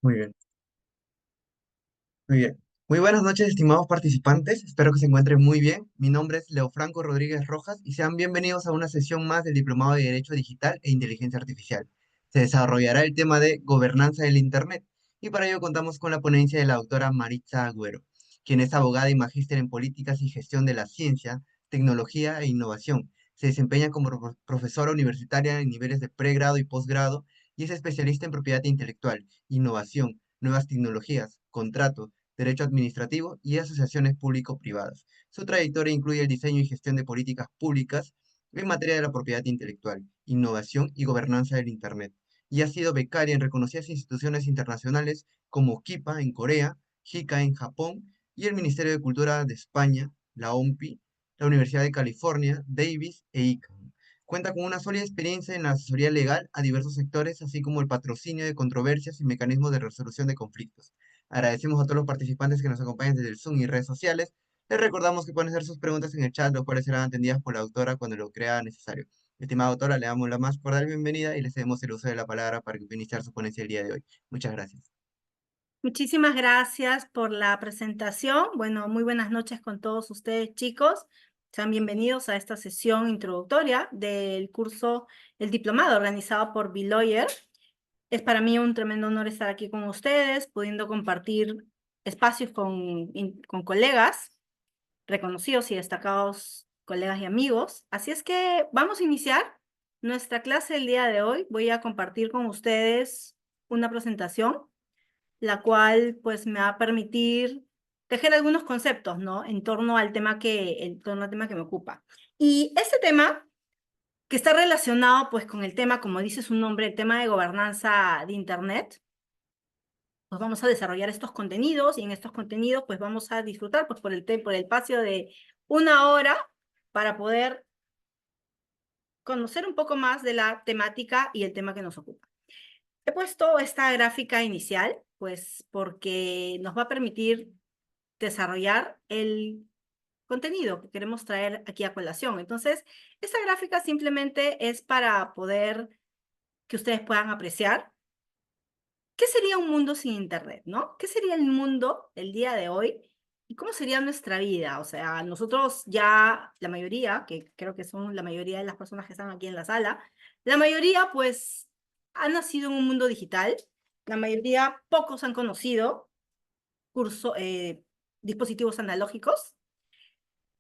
Muy bien, muy bien. Muy buenas noches, estimados participantes. Espero que se encuentren muy bien. Mi nombre es Leofranco Rodríguez Rojas y sean bienvenidos a una sesión más del Diplomado de Derecho Digital e Inteligencia Artificial. Se desarrollará el tema de gobernanza del Internet y para ello contamos con la ponencia de la doctora Maritza Agüero, quien es abogada y magíster en políticas y gestión de la ciencia, tecnología e innovación. Se desempeña como profesora universitaria en niveles de pregrado y posgrado y es especialista en propiedad intelectual, innovación, nuevas tecnologías, contrato, derecho administrativo y asociaciones público-privadas. Su trayectoria incluye el diseño y gestión de políticas públicas en materia de la propiedad intelectual, innovación y gobernanza del Internet, y ha sido becaria en reconocidas instituciones internacionales como KIPA en Corea, JICA en Japón y el Ministerio de Cultura de España, la OMPI, la Universidad de California, Davis e ICANN. Cuenta con una sólida experiencia en la asesoría legal a diversos sectores, así como el patrocinio de controversias y mecanismos de resolución de conflictos. Agradecemos a todos los participantes que nos acompañan desde el Zoom y redes sociales. Les recordamos que pueden hacer sus preguntas en el chat, los cuales serán atendidas por la autora cuando lo crea necesario. Estimada autora, le damos la más cordial bienvenida y le cedemos el uso de la palabra para que pueda iniciar su ponencia el día de hoy. Muchas gracias. Muchísimas gracias por la presentación. Bueno, muy buenas noches con todos ustedes, chicos. Sean bienvenidos a esta sesión introductoria del curso, el diplomado organizado por B-Lawyer. Es para mí un tremendo honor estar aquí con ustedes, pudiendo compartir espacios con colegas reconocidos y destacados, colegas y amigos. Así es que vamos a iniciar nuestra clase del día de hoy. Voy a compartir con ustedes una presentación la cual pues me va a permitir tejer algunos conceptos, ¿no? En torno al tema que me ocupa. Y este tema, que está relacionado pues con el tema, como dice su nombre, el tema de gobernanza de Internet, pues vamos a desarrollar estos contenidos y en estos contenidos pues vamos a disfrutar pues por el espacio de una hora para poder conocer un poco más de la temática y el tema que nos ocupa. He puesto esta gráfica inicial, pues porque nos va a permitir desarrollar el contenido que queremos traer aquí a colación. Entonces, esta gráfica simplemente es para poder que ustedes puedan apreciar qué sería un mundo sin Internet, ¿no? ¿Qué sería el mundo el día de hoy? ¿Y cómo sería nuestra vida? O sea, nosotros ya, la mayoría, que creo que son la mayoría de las personas que están aquí en la sala, la mayoría pues han nacido en un mundo digital, la mayoría, pocos han conocido curso, dispositivos analógicos.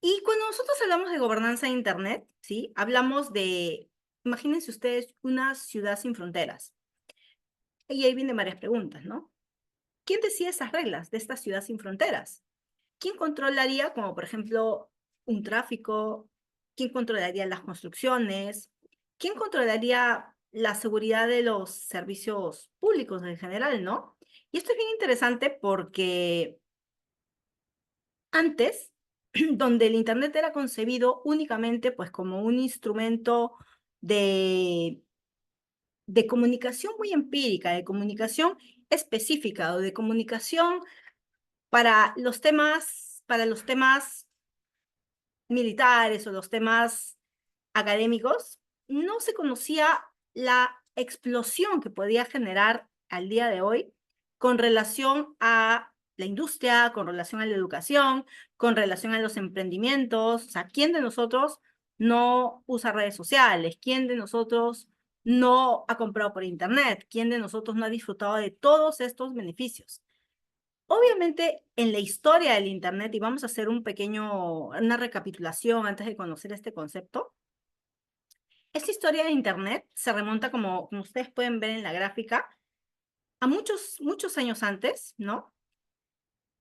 Y cuando nosotros hablamos de gobernanza de Internet, ¿sí? Hablamos de, imagínense ustedes, una ciudad sin fronteras. Y ahí vienen varias preguntas, ¿no? ¿Quién decide esas reglas de esta ciudad sin fronteras? ¿Quién controlaría, como por ejemplo, un tráfico? ¿Quién controlaría las construcciones? ¿Quién controlaría la seguridad de los servicios públicos en general, no? Y esto es bien interesante porque antes, donde el Internet era concebido únicamente pues como un instrumento de, de comunicación muy empírica, de comunicación específica o de comunicación para los temas militares o los temas académicos, no se conocía la explosión que podía generar al día de hoy con relación a la industria, con relación a la educación, con relación a los emprendimientos. O sea, ¿quién de nosotros no usa redes sociales? ¿Quién de nosotros no ha comprado por internet? ¿Quién de nosotros no ha disfrutado de todos estos beneficios? Obviamente, en la historia del Internet, y vamos a hacer una recapitulación antes de conocer este concepto, esta historia de Internet se remonta, como ustedes pueden ver en la gráfica, a muchos, muchos años antes, ¿no?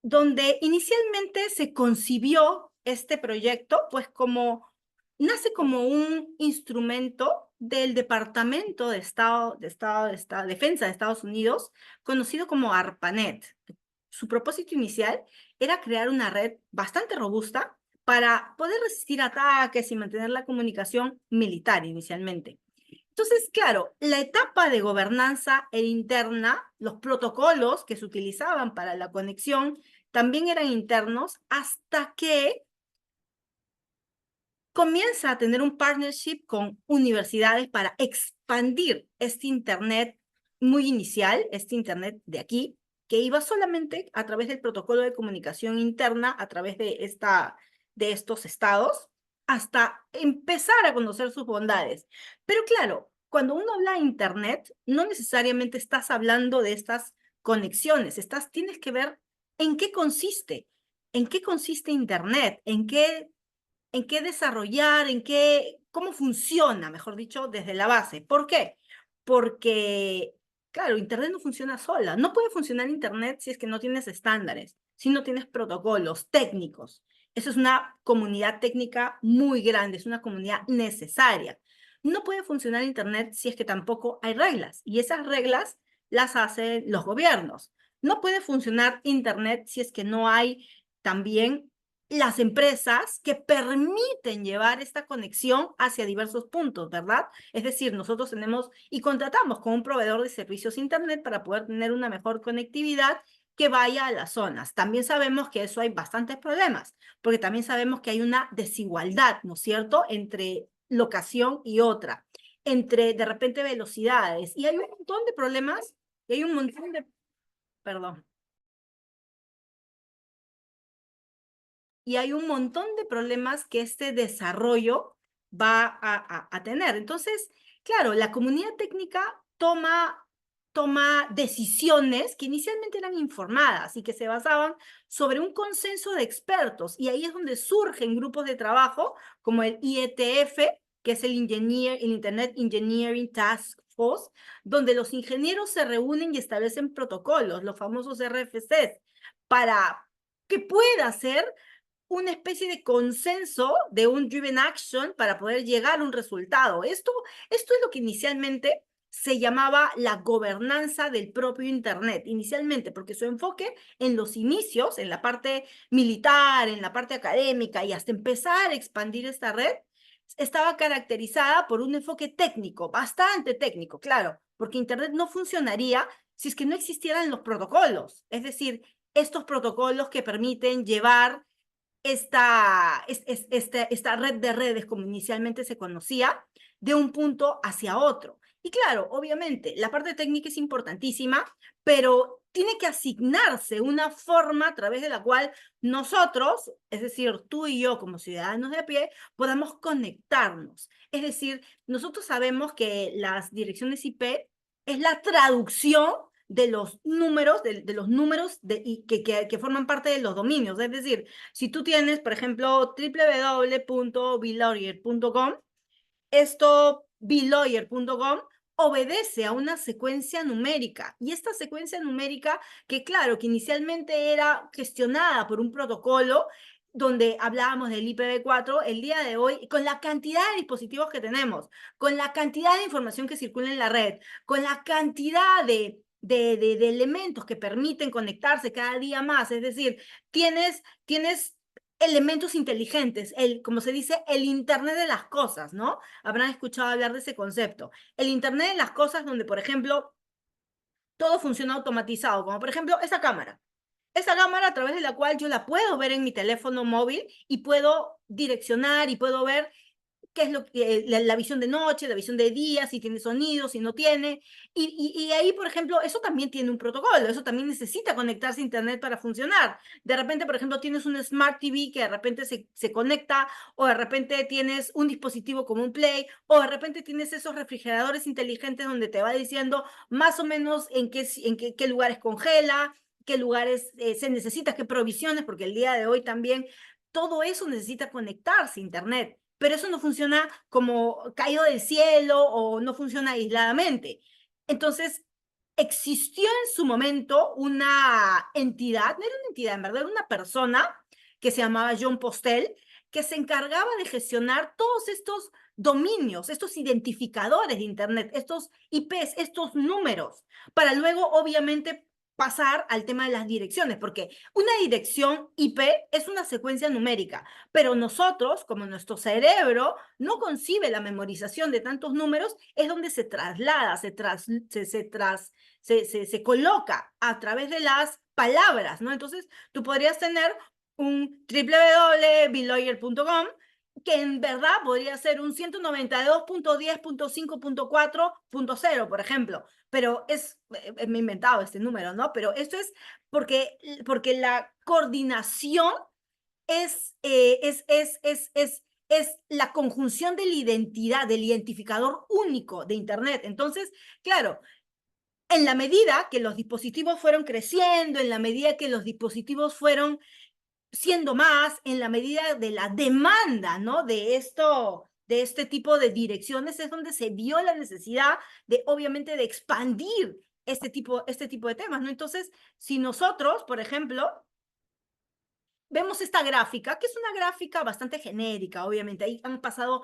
Donde inicialmente se concibió este proyecto, pues nace como un instrumento del Departamento de Defensa de Estados Unidos, conocido como ARPANET. Su propósito inicial era crear una red bastante robusta para poder resistir ataques y mantener la comunicación militar inicialmente. Entonces, claro, la etapa de gobernanza interna, los protocolos que se utilizaban para la conexión también eran internos hasta que comienza a tener un partnership con universidades para expandir este Internet muy inicial, este Internet de aquí, que iba solamente a través del protocolo de comunicación interna, a través de estos estados, hasta empezar a conocer sus bondades. Pero claro, cuando uno habla de Internet, no necesariamente estás hablando de estas conexiones, tienes que ver en qué consiste Internet, en qué desarrollar, cómo funciona, mejor dicho, desde la base. ¿Por qué? Porque, claro, Internet no funciona sola. No puede funcionar Internet si es que no tienes estándares, si no tienes protocolos técnicos. Eso es una comunidad técnica muy grande, es una comunidad necesaria. No puede funcionar Internet si es que tampoco hay reglas, y esas reglas las hacen los gobiernos. No puede funcionar Internet si es que no hay también las empresas que permiten llevar esta conexión hacia diversos puntos, ¿verdad? Es decir, nosotros tenemos y contratamos con un proveedor de servicios Internet para poder tener una mejor conectividad que vaya a las zonas. También sabemos que eso hay bastantes problemas, porque también sabemos que hay una desigualdad, ¿no es cierto?, entre locación y otra, entre de repente velocidades, y hay un montón de problemas, y hay un montón de, perdón, y hay un montón de problemas que este desarrollo va a tener. Entonces, claro, la comunidad técnica toma decisiones que inicialmente eran informadas y que se basaban sobre un consenso de expertos. Y ahí es donde surgen grupos de trabajo como el IETF, que es el Internet Engineering Task Force, donde los ingenieros se reúnen y establecen protocolos, los famosos RFCs, para que pueda ser una especie de consenso de un driven action para poder llegar a un resultado. Esto es lo que inicialmente se llamaba la gobernanza del propio Internet, inicialmente, porque su enfoque en los inicios, en la parte militar, en la parte académica y hasta empezar a expandir esta red, estaba caracterizada por un enfoque técnico, bastante técnico, claro, porque Internet no funcionaría si es que no existieran los protocolos, es decir, estos protocolos que permiten llevar esta red de redes, como inicialmente se conocía, de un punto hacia otro. Y claro, obviamente, la parte técnica es importantísima, pero tiene que asignarse una forma a través de la cual nosotros, es decir, tú y yo como ciudadanos de a pie, podamos conectarnos. Es decir, nosotros sabemos que las direcciones IP es la traducción de los números, que forman parte de los dominios. Es decir, si tú tienes, por ejemplo, www.blogger.com, esto blogger.com obedece a una secuencia numérica. Y esta secuencia numérica, que claro, que inicialmente era gestionada por un protocolo, donde hablábamos del IPv4, el día de hoy, con la cantidad de dispositivos que tenemos, con la cantidad de información que circula en la red, con la cantidad de elementos que permiten conectarse cada día más, es decir, tienes elementos inteligentes, como se dice, el Internet de las cosas, ¿no? Habrán escuchado hablar de ese concepto. El Internet de las cosas donde, por ejemplo, todo funciona automatizado, como por ejemplo esta cámara. Esa cámara a través de la cual yo la puedo ver en mi teléfono móvil y puedo direccionar y puedo ver qué es lo que, la visión de noche, la visión de día, si tiene sonido, si no tiene. Y ahí, por ejemplo, eso también tiene un protocolo, eso también necesita conectarse a Internet para funcionar. De repente, por ejemplo, tienes un Smart TV que de repente se conecta, o de repente tienes un dispositivo como un Play, o de repente tienes esos refrigeradores inteligentes donde te va diciendo más o menos qué lugares congela, qué lugares se necesita, qué provisiones, porque el día de hoy también todo eso necesita conectarse a Internet, pero eso no funciona como caído del cielo o no funciona aisladamente. Entonces, existió en su momento una entidad, no era una entidad, en verdad era una persona que se llamaba John Postel, que se encargaba de gestionar todos estos dominios, estos identificadores de Internet, estos IPs, estos números, para luego, obviamente, pasar al tema de las direcciones, porque una dirección IP es una secuencia numérica, pero nosotros, como nuestro cerebro no concibe la memorización de tantos números, es donde se traslada, se coloca a través de las palabras, ¿no? Entonces, tú podrías tener un www.blogger.com que en verdad podría ser un 192.10.5.4.0, por ejemplo, pero me he inventado este número, ¿no? Pero esto es porque la coordinación es la conjunción de la identidad, del identificador único de Internet. Entonces, claro, en la medida que los dispositivos fueron creciendo, en la medida que los dispositivos fueron siendo más, en la medida de la demanda, ¿no? De este tipo de direcciones, es donde se vio la necesidad de, obviamente, de expandir este tipo de temas, ¿no? Entonces, si nosotros, por ejemplo, vemos esta gráfica, que es una gráfica bastante genérica, obviamente. Ahí ha pasado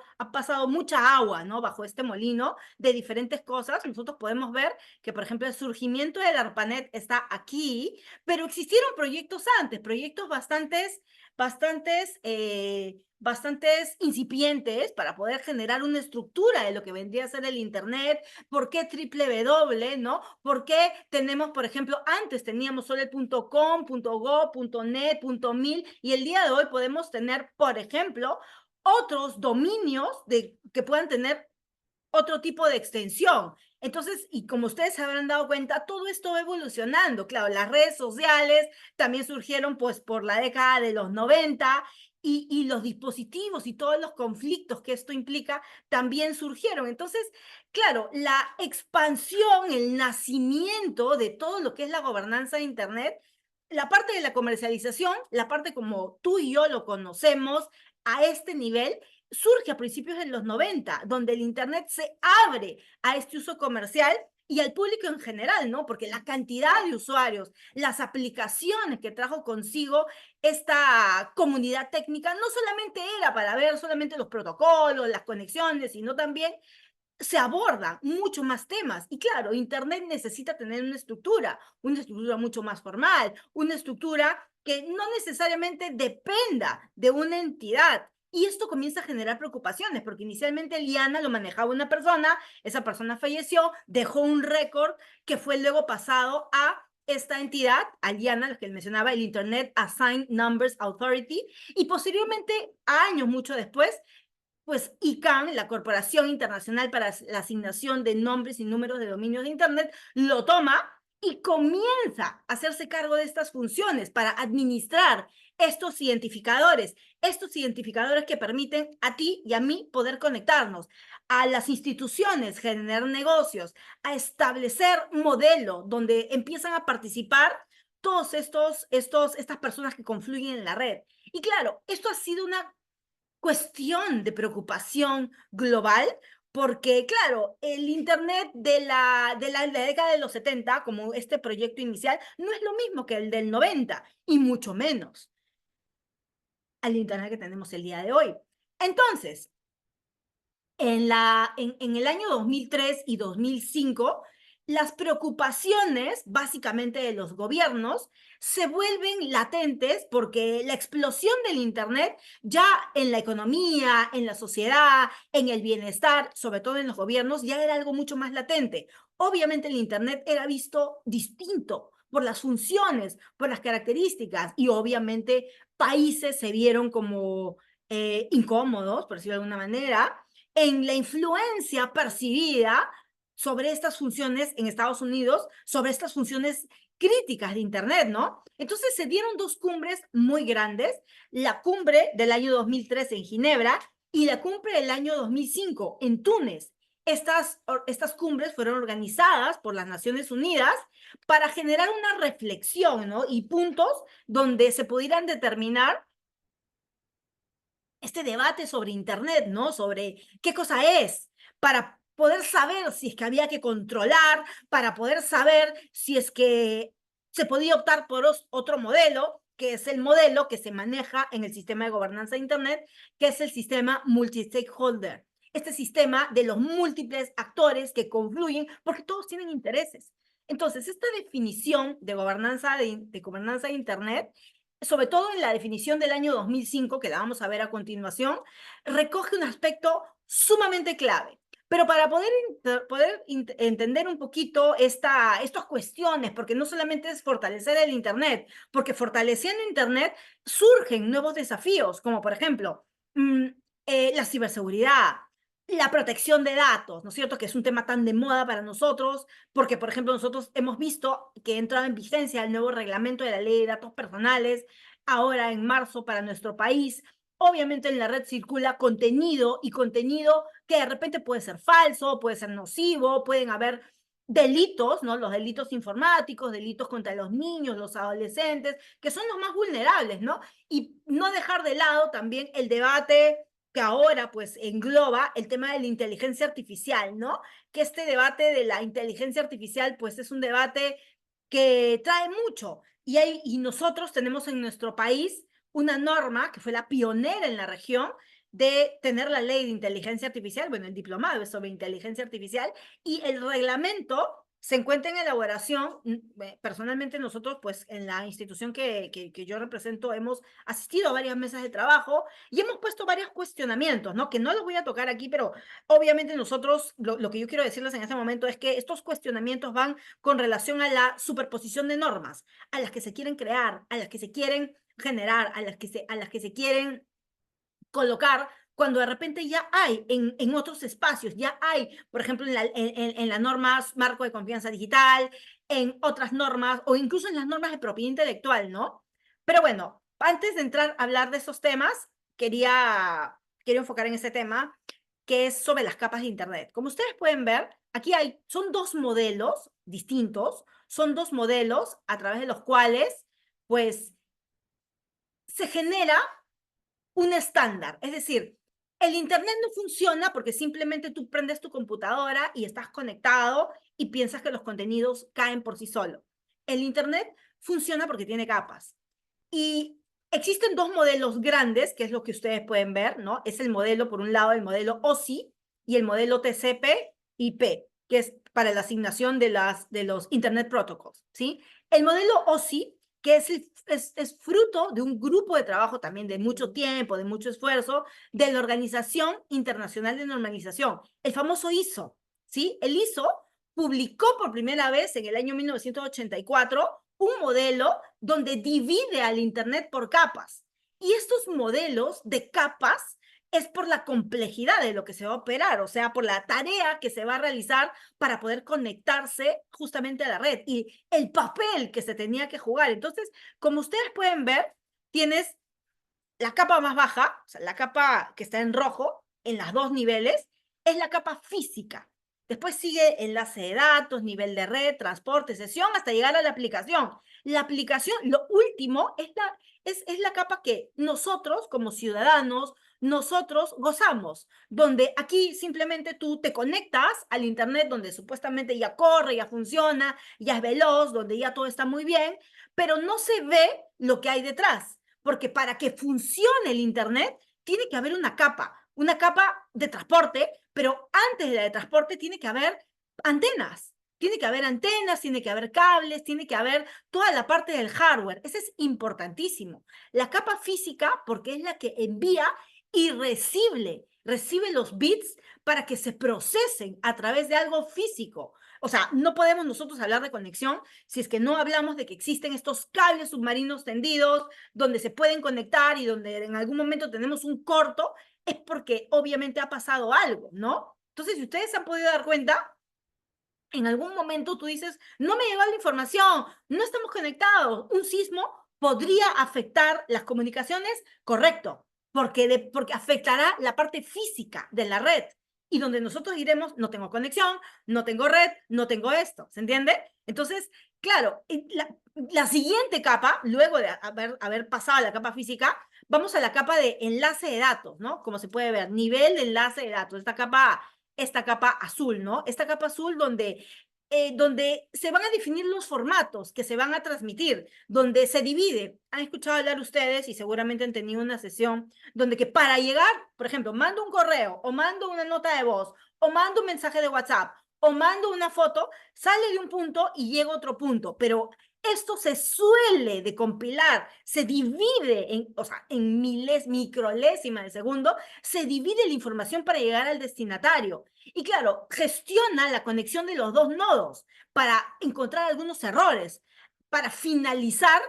mucha agua, ¿no? Bajo este molino de diferentes cosas. Nosotros podemos ver que, por ejemplo, el surgimiento del ARPANET está aquí, pero existieron proyectos antes, proyectos bastantes incipientes para poder generar una estructura de lo que vendría a ser el Internet. ¿Por qué triple W, no? ¿Por qué tenemos, por ejemplo, antes teníamos solo el .com, .go, .net, .mil, y el día de hoy podemos tener, por ejemplo, otros dominios que puedan tener otro tipo de extensión? Entonces, y como ustedes se habrán dado cuenta, todo esto va evolucionando. Claro, las redes sociales también surgieron pues por la década de los 90, y los dispositivos y todos los conflictos que esto implica también surgieron. Entonces, claro, la expansión, el nacimiento de todo lo que es la gobernanza de Internet, la parte de la comercialización, la parte como tú y yo lo conocemos a este nivel, surge a principios de los 90, donde el Internet se abre a este uso comercial y al público en general, ¿no? Porque la cantidad de usuarios, las aplicaciones que trajo consigo esta comunidad técnica, no solamente era para ver solamente los protocolos, las conexiones, sino también se abordan mucho más temas. Y claro, Internet necesita tener una estructura mucho más formal, una estructura que no necesariamente dependa de una entidad. Y esto comienza a generar preocupaciones, porque inicialmente Liana lo manejaba una persona, esa persona falleció, dejó un récord que fue luego pasado a esta entidad, a Liana, lo que él mencionaba, el Internet Assigned Numbers Authority, y posteriormente, años mucho después, pues ICANN, la Corporación Internacional para la Asignación de Nombres y Números de Dominios de Internet, lo toma y comienza a hacerse cargo de estas funciones para administrar estos identificadores que permiten a ti y a mí poder conectarnos, a las instituciones, generar negocios, a establecer un modelo donde empiezan a participar todos estas personas que confluyen en la red. Y claro, esto ha sido una cuestión de preocupación global, porque, claro, el Internet de la década de los 70, como este proyecto inicial, no es lo mismo que el del 90, y mucho menos al Internet que tenemos el día de hoy. Entonces, en el año 2003 y 2005, las preocupaciones básicamente de los gobiernos se vuelven latentes porque la explosión del Internet ya en la economía, en la sociedad, en el bienestar, sobre todo en los gobiernos, ya era algo mucho más latente. Obviamente el Internet era visto distinto por las funciones, por las características, y obviamente países se vieron como incómodos, por decirlo de alguna manera, en la influencia percibida sobre estas funciones en Estados Unidos, sobre estas funciones críticas de Internet, ¿no? Entonces se dieron dos cumbres muy grandes, la cumbre del año 2003 en Ginebra y la cumbre del año 2005 en Túnez. Estas cumbres fueron organizadas por las Naciones Unidas para generar una reflexión, ¿no? Y puntos donde se pudieran determinar este debate sobre Internet, ¿no? Sobre qué cosa es, para poder saber si es que había que controlar, para poder saber si es que se podía optar por otro modelo, que es el modelo que se maneja en el sistema de gobernanza de Internet, que es el sistema multi-stakeholder. Este sistema de los múltiples actores que confluyen porque todos tienen intereses. Entonces, esta definición de gobernanza de Internet, sobre todo en la definición del año 2005, que la vamos a ver a continuación, recoge un aspecto sumamente clave. Pero para poder entender un poquito estas cuestiones, porque no solamente es fortalecer el Internet, porque fortaleciendo Internet surgen nuevos desafíos, como por ejemplo, la ciberseguridad, la protección de datos, ¿no es cierto? Que es un tema tan de moda para nosotros, porque, por ejemplo, nosotros hemos visto que entraba en vigencia el nuevo reglamento de la ley de datos personales, ahora en marzo para nuestro país. Obviamente en la red circula contenido y contenido que de repente puede ser falso, puede ser nocivo, pueden haber delitos, ¿no? Los delitos informáticos, delitos contra los niños, los adolescentes, que son los más vulnerables, ¿no? Y no dejar de lado también el debate que ahora pues engloba el tema de la inteligencia artificial, ¿no? Que este debate de la inteligencia artificial pues es un debate que trae mucho y nosotros tenemos en nuestro país una norma que fue la pionera en la región de tener la ley de inteligencia artificial, bueno, el diplomado es sobre inteligencia artificial y el reglamento se encuentra en elaboración. Personalmente nosotros, pues en la institución que yo represento, hemos asistido a varias mesas de trabajo y hemos puesto varios cuestionamientos, ¿no? Que no los voy a tocar aquí, pero obviamente nosotros, lo que yo quiero decirles en este momento es que estos cuestionamientos van con relación a la superposición de normas, a las que se quieren crear, a las que se quieren generar, a las que se quieren colocar cuando de repente ya hay en otros espacios, ya hay, por ejemplo, en las normas marco de confianza digital, en otras normas o incluso en las normas de propiedad intelectual, ¿no? Pero bueno, antes de entrar a hablar de esos temas, quería enfocar en ese tema que es sobre las capas de Internet. Como ustedes pueden ver, aquí son dos modelos distintos, son dos modelos a través de los cuales, pues, se genera un estándar. Es decir, el Internet no funciona porque simplemente tú prendes tu computadora y estás conectado y piensas que los contenidos caen por sí solo. El Internet funciona porque tiene capas. Y existen dos modelos grandes, que es lo que ustedes pueden ver, ¿no? Es el modelo, por un lado, el modelo OSI y el modelo TCP/IP, que es para la asignación de los Internet Protocols, ¿sí? El modelo OSI, que es fruto de un grupo de trabajo también de mucho tiempo, de mucho esfuerzo, de la Organización Internacional de Normalización, el famoso ISO, ¿sí? El ISO publicó por primera vez en el año 1984 un modelo donde divide al Internet por capas. Y estos modelos de capas es por la complejidad de lo que se va a operar, o sea, por la tarea que se va a realizar para poder conectarse justamente a la red y el papel que se tenía que jugar. Entonces, como ustedes pueden ver, tienes la capa más baja, o sea, la capa que está en rojo, en los dos niveles, es la capa física. Después sigue enlace de datos, nivel de red, transporte, sesión, hasta llegar a la aplicación. La aplicación, lo último, es la capa que nosotros, como ciudadanos, nosotros gozamos, donde aquí simplemente tú te conectas al Internet, donde supuestamente ya corre, ya funciona, ya es veloz, donde ya todo está muy bien, pero no se ve lo que hay detrás, porque para que funcione el Internet tiene que haber una capa de transporte, pero antes de la de transporte tiene que haber antenas. Tiene que haber antenas, tiene que haber cables, tiene que haber toda la parte del hardware. Eso es importantísimo. La capa física, porque es la que envía y recibe los bits para que se procesen a través de algo físico. O sea, no podemos nosotros hablar de conexión si es que no hablamos de que existen estos cables submarinos tendidos donde se pueden conectar y donde en algún momento tenemos un corto, es porque obviamente ha pasado algo, ¿no? Entonces, si ustedes se han podido dar cuenta, en algún momento tú dices, no me llegó la información, no estamos conectados, un sismo podría afectar las comunicaciones, correcto, porque afectará la parte física de la red y donde nosotros diremos, no tengo conexión, no tengo red, no tengo esto, ¿se entiende? Entonces, claro, la siguiente capa, luego de haber pasado la capa física, vamos a la capa de enlace de datos, ¿no? Como se puede ver, nivel de enlace de datos, esta capa azul, ¿no? Esta capa azul donde se van a definir los formatos que se van a transmitir, donde se divide. Han escuchado hablar ustedes y seguramente han tenido una sesión donde que para llegar, por ejemplo, mando un correo o mando una nota de voz o mando un mensaje de WhatsApp o mando una foto, sale de un punto y llega a otro punto, pero esto se suele de compilar, se divide o sea, en microlésimas de segundo, se divide la información para llegar al destinatario. Y claro, gestiona la conexión de los dos nodos para encontrar algunos errores, para finalizar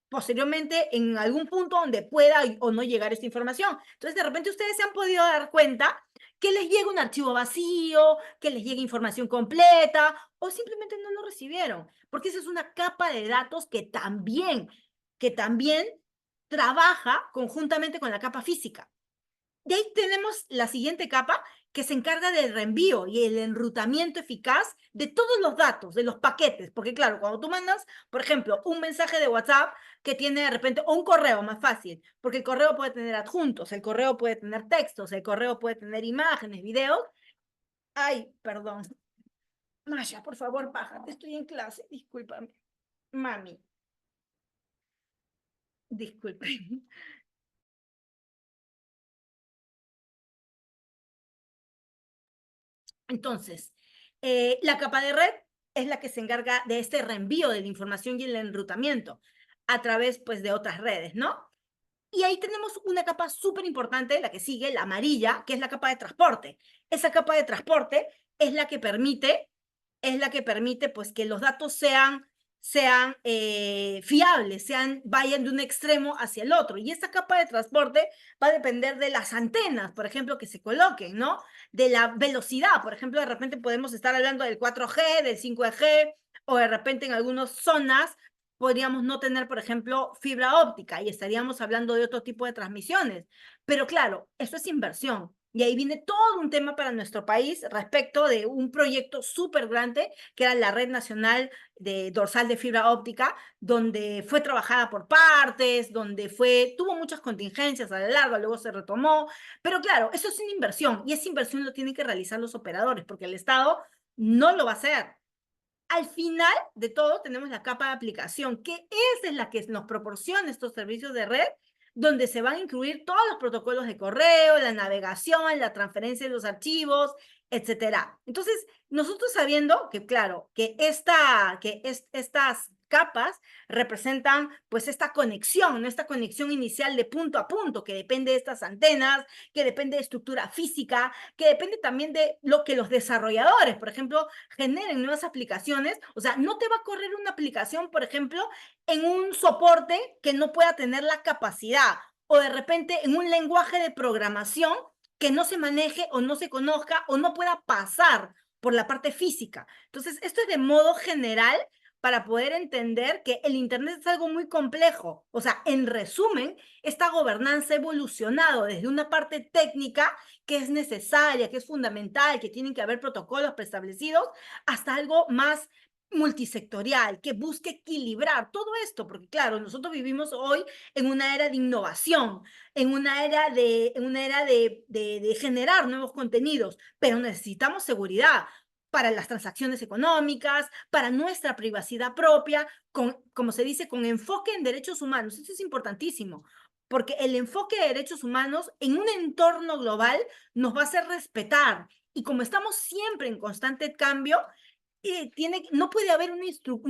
posteriormente en algún punto donde pueda o no llegar esta información. Entonces, de repente ustedes se han podido dar cuenta que les llega un archivo vacío, que les llega información completa, o simplemente no lo recibieron, porque esa es una capa de datos que también trabaja conjuntamente con la capa física. De ahí tenemos la siguiente capa que se encarga del reenvío y el enrutamiento eficaz de todos los datos, de los paquetes, porque claro, cuando tú mandas, por ejemplo, un mensaje de WhatsApp que tiene de repente, o un correo más fácil, porque el correo puede tener adjuntos, el correo puede tener textos, el correo puede tener imágenes, videos. Ay, perdón. Masha, por favor, bájate, estoy en clase, discúlpame. Mami, disculpe. Entonces, la capa de red es la que se encarga de este reenvío de la información y el enrutamiento a través, pues, de otras redes, ¿no? Y ahí tenemos una capa súper importante, la que sigue, la amarilla, que es la capa de transporte. Esa capa de transporte es la que permite, pues, que los datos sean fiables, vayan de un extremo hacia el otro. Y esta capa de transporte va a depender de las antenas, por ejemplo, que se coloquen, ¿no? De la velocidad, por ejemplo, de repente podemos estar hablando del 4G, del 5G, o de repente en algunas zonas podríamos no tener, por ejemplo, fibra óptica y estaríamos hablando de otro tipo de transmisiones. Pero claro, eso es inversión. Y ahí viene todo un tema para nuestro país respecto de un proyecto súper grande que era la Red Nacional de Dorsal de Fibra Óptica, donde fue trabajada por partes, tuvo muchas contingencias a la larga, luego se retomó. Pero claro, eso es una inversión y esa inversión lo tienen que realizar los operadores porque el Estado no lo va a hacer. Al final de todo tenemos la capa de aplicación, que esa es la que nos proporciona estos servicios de red, donde se van a incluir todos los protocolos de correo, la navegación, la transferencia de los archivos, etcétera. Entonces, nosotros sabiendo que, claro, estas capas representan pues esta conexión, ¿no? Esta conexión inicial de punto a punto, que depende de estas antenas, que depende de estructura física, que depende también de lo que los desarrolladores, por ejemplo, generen nuevas aplicaciones. O sea, no te va a correr una aplicación, por ejemplo, en un soporte que no pueda tener la capacidad o de repente en un lenguaje de programación que no se maneje o no se conozca o no pueda pasar por la parte física. Entonces, esto es de modo general para poder entender que el Internet es algo muy complejo. O sea, en resumen, esta gobernanza ha evolucionado desde una parte técnica que es necesaria, que es fundamental, que tienen que haber protocolos preestablecidos, hasta algo más multisectorial, que busque equilibrar todo esto, porque claro, nosotros vivimos hoy en una era de innovación, en una era de generar nuevos contenidos, pero necesitamos seguridad para las transacciones económicas, para nuestra privacidad propia, como se dice, con enfoque en derechos humanos. Eso es importantísimo, porque el enfoque de derechos humanos en un entorno global nos va a hacer respetar. Y como estamos siempre en constante cambio, no puede haber una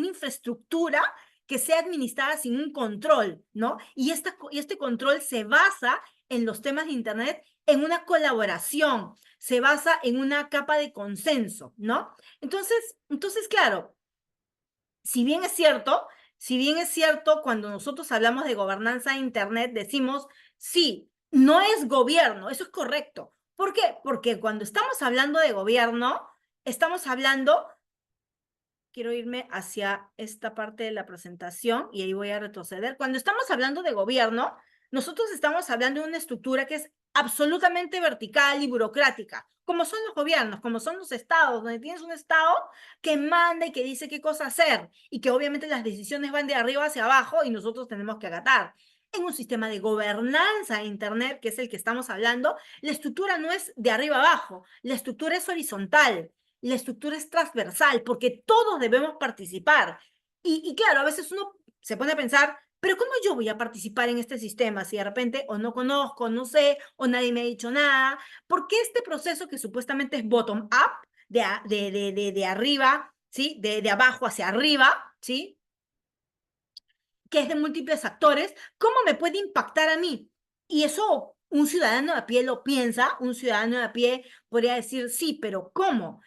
infraestructura que sea administrada sin un control, ¿no? Y este control se basa en los temas de Internet en una colaboración, se basa en una capa de consenso, ¿no? Entonces, claro, si bien es cierto, cuando nosotros hablamos de gobernanza de Internet, decimos, sí, no es gobierno, eso es correcto. ¿Por qué? Porque cuando estamos hablando de gobierno, estamos hablando, quiero irme hacia esta parte de la presentación y ahí voy a retroceder. Cuando estamos hablando de gobierno, nosotros estamos hablando de una estructura que es absolutamente vertical y burocrática, como son los gobiernos, como son los estados, donde tienes un estado que manda y que dice qué cosa hacer y que obviamente las decisiones van de arriba hacia abajo y nosotros tenemos que acatar. En un sistema de gobernanza de Internet, que es el que estamos hablando, la estructura no es de arriba abajo, la estructura es horizontal, la estructura es transversal, porque todos debemos participar. Y claro, a veces uno se pone a pensar, pero ¿cómo yo voy a participar en este sistema si de repente o no conozco, no sé, o nadie me ha dicho nada? ¿Por qué este proceso que supuestamente es bottom-up, de arriba, ¿sí? De abajo hacia arriba, ¿sí? Que es de múltiples actores, ¿cómo me puede impactar a mí? Y eso un ciudadano de a pie lo piensa, un ciudadano de a pie podría decir, sí, pero ¿cómo?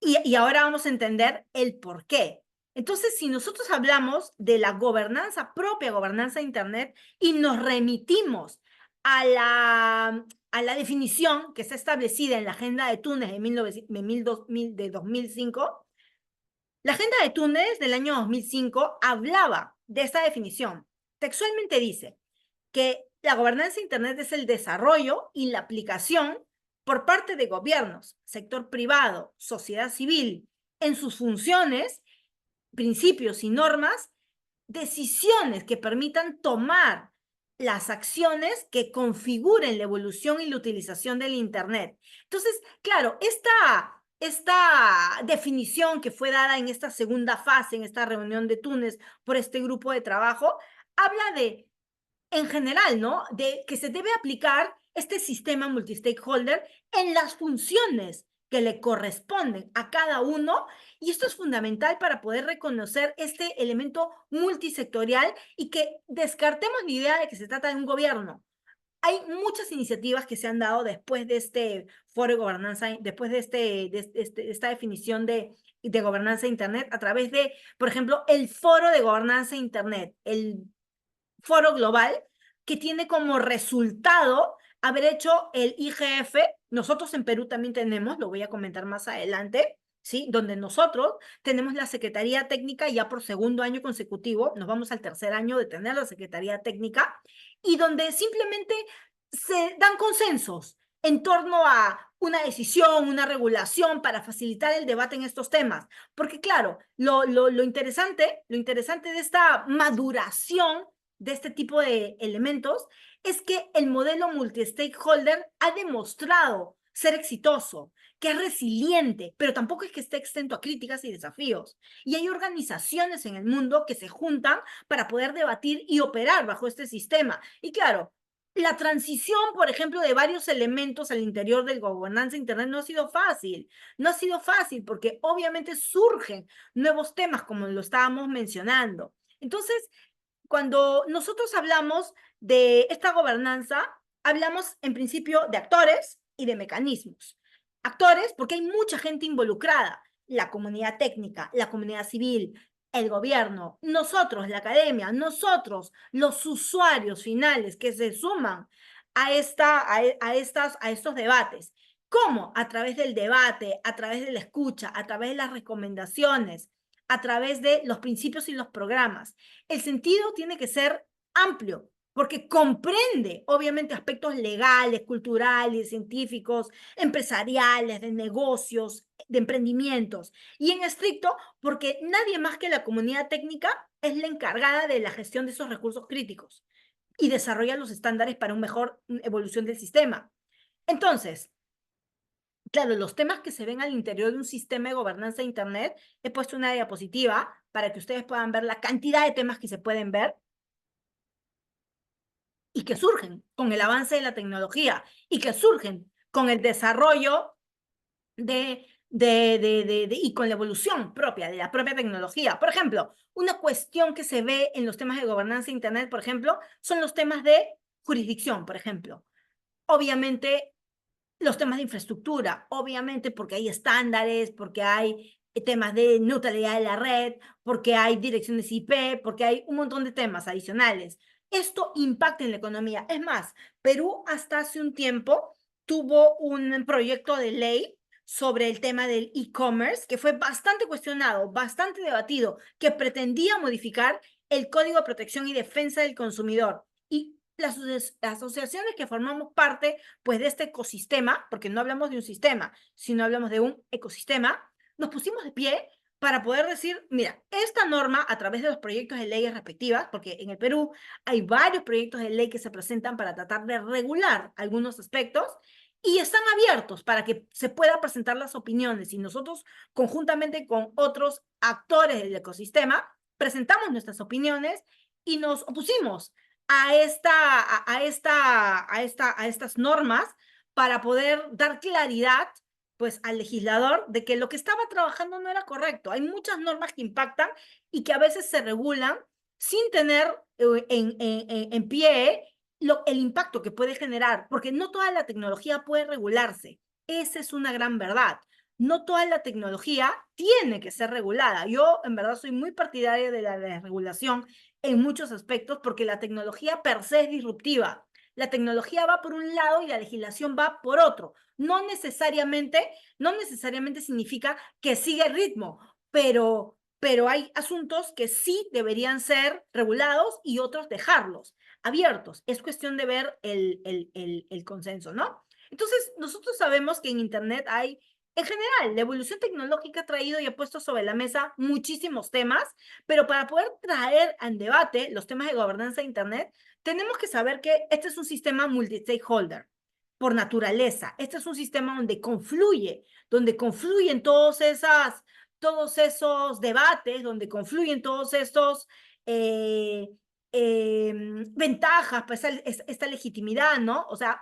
Y ahora vamos a entender el por qué. Entonces, si nosotros hablamos de la gobernanza, propia gobernanza de Internet, y nos remitimos a la definición que está establecida en la Agenda de Túnez de 2005, la Agenda de Túnez del año 2005 hablaba de esta definición. Textualmente dice que la gobernanza de Internet es el desarrollo y la aplicación por parte de gobiernos, sector privado, sociedad civil, en sus funciones, principios y normas, decisiones que permitan tomar las acciones que configuren la evolución y la utilización del Internet. Entonces, claro, esta definición que fue dada en esta segunda fase, en esta reunión de Túnez por este grupo de trabajo, habla de, en general, ¿no? De que se debe aplicar este sistema multi-stakeholder en las funciones que le corresponden a cada uno, y esto es fundamental para poder reconocer este elemento multisectorial y que descartemos la idea de que se trata de un gobierno. Hay muchas iniciativas que se han dado después de este foro de gobernanza, después de esta definición de gobernanza de Internet, a través de, por ejemplo, el foro de gobernanza de Internet, el foro global, que tiene como resultado haber hecho el IGF. Nosotros en Perú también tenemos, lo voy a comentar más adelante, ¿sí? Donde nosotros tenemos la Secretaría Técnica ya por segundo año consecutivo, nos vamos al tercer año de tener la Secretaría Técnica, y donde simplemente se dan consensos en torno a una decisión, una regulación para facilitar el debate en estos temas. Porque claro, lo interesante de esta maduración de este tipo de elementos es que el modelo multi-stakeholder ha demostrado ser exitoso, que es resiliente, pero tampoco es que esté exento a críticas y desafíos. Y hay organizaciones en el mundo que se juntan para poder debatir y operar bajo este sistema. Y claro, la transición, por ejemplo, de varios elementos al interior del gobernanza Internet no ha sido fácil. No ha sido fácil porque obviamente surgen nuevos temas como lo estábamos mencionando. Entonces, cuando nosotros hablamos de esta gobernanza, hablamos en principio de actores y de mecanismos. Actores, porque hay mucha gente involucrada, la comunidad técnica, la comunidad civil, el gobierno, nosotros, la academia, nosotros, los usuarios finales que se suman a estos debates. ¿Cómo? A través del debate, a través de la escucha, a través de las recomendaciones, a través de los principios y los programas. El sentido tiene que ser amplio, porque comprende, obviamente, aspectos legales, culturales, científicos, empresariales, de negocios, de emprendimientos. Y en estricto, porque nadie más que la comunidad técnica es la encargada de la gestión de esos recursos críticos y desarrolla los estándares para una mejor evolución del sistema. Entonces, claro, los temas que se ven al interior de un sistema de gobernanza de Internet, he puesto una diapositiva para que ustedes puedan ver la cantidad de temas que se pueden ver y que surgen con el avance de la tecnología y que surgen con el desarrollo y con la evolución propia de la propia tecnología. Por ejemplo, una cuestión que se ve en los temas de gobernanza de Internet, por ejemplo, son los temas de jurisdicción, por ejemplo. Obviamente, los temas de infraestructura, obviamente porque hay estándares, porque hay temas de neutralidad de la red, porque hay direcciones IP, porque hay un montón de temas adicionales. Esto impacta en la economía. Es más, Perú hasta hace un tiempo tuvo un proyecto de ley sobre el tema del e-commerce que fue bastante cuestionado, bastante debatido, que pretendía modificar el Código de Protección y Defensa del Consumidor. Y las asociaciones que formamos parte pues de este ecosistema, porque no hablamos de un sistema, sino hablamos de un ecosistema, nos pusimos de pie para poder decir, mira, esta norma a través de los proyectos de leyes respectivas, porque en el Perú hay varios proyectos de ley que se presentan para tratar de regular algunos aspectos y están abiertos para que se puedan presentar las opiniones y nosotros conjuntamente con otros actores del ecosistema presentamos nuestras opiniones y nos opusimos a estas normas para poder dar claridad pues al legislador de que lo que estaba trabajando no era correcto. Hay muchas normas que impactan y que a veces se regulan sin tener en pie el impacto que puede generar, porque no toda la tecnología puede regularse. Esa es una gran verdad. no toda la tecnología tiene que ser regulada. Yo, en verdad, soy muy partidaria de la desregulación en muchos aspectos porque la tecnología per se es disruptiva. La tecnología va por un lado y la legislación va por otro. No necesariamente significa que siga el ritmo, pero hay asuntos que sí deberían ser regulados y otros dejarlos abiertos. Es cuestión de ver el consenso, ¿no? Entonces, nosotros sabemos que en Internet hay, en general, la evolución tecnológica ha traído y ha puesto sobre la mesa muchísimos temas, pero para poder traer en debate los temas de gobernanza de Internet, tenemos que saber que este es un sistema multi-stakeholder por naturaleza. Este es un sistema donde confluyen todos esos debates, donde confluyen todos estos eh, ventajas, pues esta legitimidad, ¿no? O sea,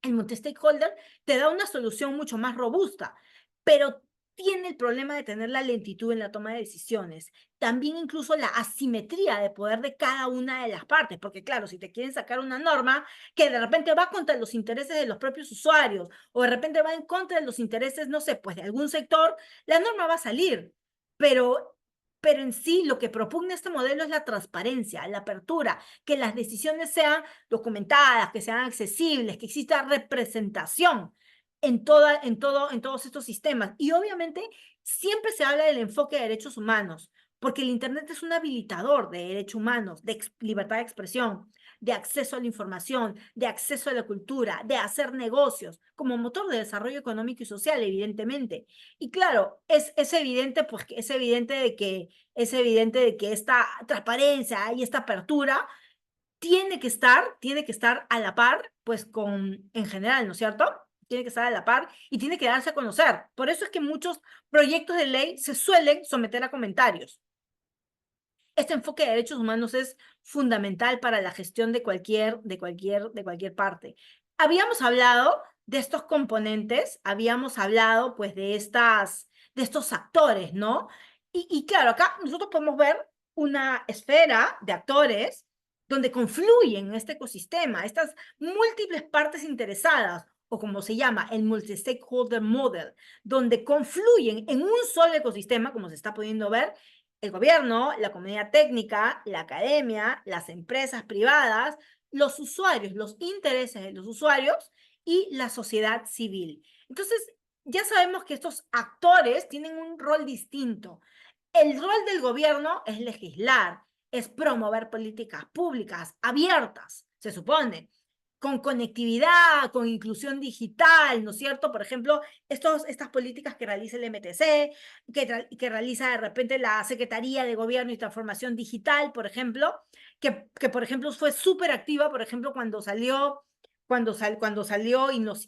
el multi-stakeholder te da una solución mucho más robusta, pero tiene el problema de tener la lentitud en la toma de decisiones. También incluso la asimetría de poder de cada una de las partes, porque claro, si te quieren sacar una norma que de repente va contra los intereses de los propios usuarios o de repente va en contra de los intereses, no sé, pues de algún sector, la norma va a salir, pero... Pero en sí lo que propugna este modelo es la transparencia, la apertura, que las decisiones sean documentadas, que sean accesibles, que exista representación en todos estos sistemas. Y obviamente siempre se habla del enfoque de derechos humanos, porque el Internet es un habilitador de derechos humanos, de libertad de expresión, de acceso a la información, de acceso a la cultura, de hacer negocios, como motor de desarrollo económico y social, evidentemente. Y claro, es evidente, pues, que es evidente de que esta transparencia y esta apertura tiene que estar a la par, pues en general, ¿no es cierto? Tiene que estar a la par y tiene que darse a conocer. Por eso es que muchos proyectos de ley se suelen someter a comentarios. Este enfoque de derechos humanos es fundamental para la gestión de cualquier parte. Habíamos hablado de estos componentes, habíamos hablado pues de estos actores, ¿no? Y claro, acá nosotros podemos ver una esfera de actores donde confluyen en este ecosistema, estas múltiples partes interesadas, o como se llama, el multi-stakeholder model, donde confluyen en un solo ecosistema, como se está pudiendo ver, el gobierno, la comunidad técnica, la academia, las empresas privadas, los usuarios, los intereses de los usuarios y la sociedad civil. Entonces, ya sabemos que estos actores tienen un rol distinto. El rol del gobierno es legislar, es promover políticas públicas abiertas, se supone, con conectividad, con inclusión digital, ¿no es cierto? Por ejemplo, estas políticas que realiza el MTC, que realiza de repente la Secretaría de Gobierno y Transformación Digital, por ejemplo, que por ejemplo fue súper activa, por ejemplo, cuando salió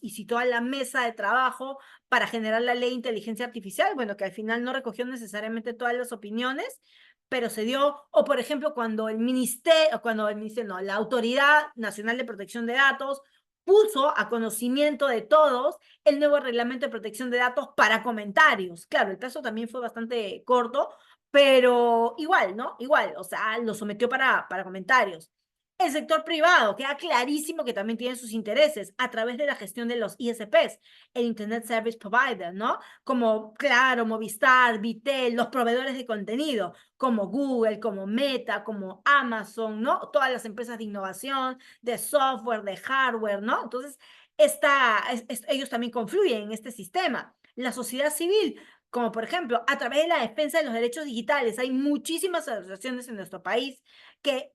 y citó a la mesa de trabajo para generar la ley de inteligencia artificial, bueno, que al final no recogió necesariamente todas las opiniones, pero se dio, o por ejemplo, no, la Autoridad Nacional de Protección de Datos puso a conocimiento de todos el nuevo reglamento de protección de datos para comentarios. Claro, el plazo también fue bastante corto, pero igual, ¿no? Igual, o sea, lo sometió para comentarios. El sector privado, queda clarísimo que también tiene sus intereses a través de la gestión de los ISPs, el Internet Service Provider, ¿no? Como Claro, Movistar, Vitel, los proveedores de contenido, como Google, como Meta, como Amazon, ¿no? Todas las empresas de innovación, de software, de hardware, ¿no? Entonces, ellos también confluyen en este sistema. La sociedad civil, como por ejemplo, a través de la defensa de los derechos digitales, hay muchísimas asociaciones en nuestro país que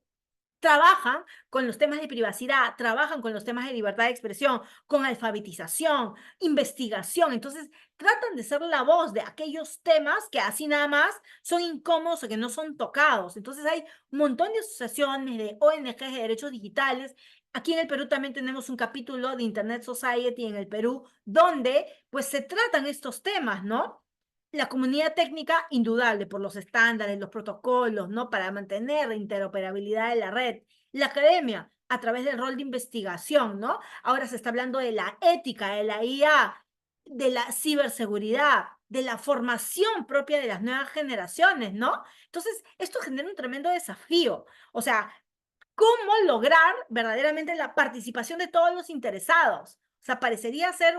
trabajan con los temas de privacidad, trabajan con los temas de libertad de expresión, con alfabetización, investigación. Entonces, tratan de ser la voz de aquellos temas que así nada más son incómodos o que no son tocados. Entonces, hay un montón de asociaciones, de ONGs de derechos digitales. Aquí en el Perú también tenemos un capítulo de Internet Society en el Perú, donde pues se tratan estos temas, ¿no? La comunidad técnica, indudable, por los estándares, los protocolos, ¿no? Para mantener la interoperabilidad de la red. La academia, a través del rol de investigación, ¿no? Ahora se está hablando de la ética, de la IA, de la ciberseguridad, de la formación propia de las nuevas generaciones, ¿no? Entonces, esto genera un tremendo desafío. O sea, ¿cómo lograr verdaderamente la participación de todos los interesados? O sea, parecería ser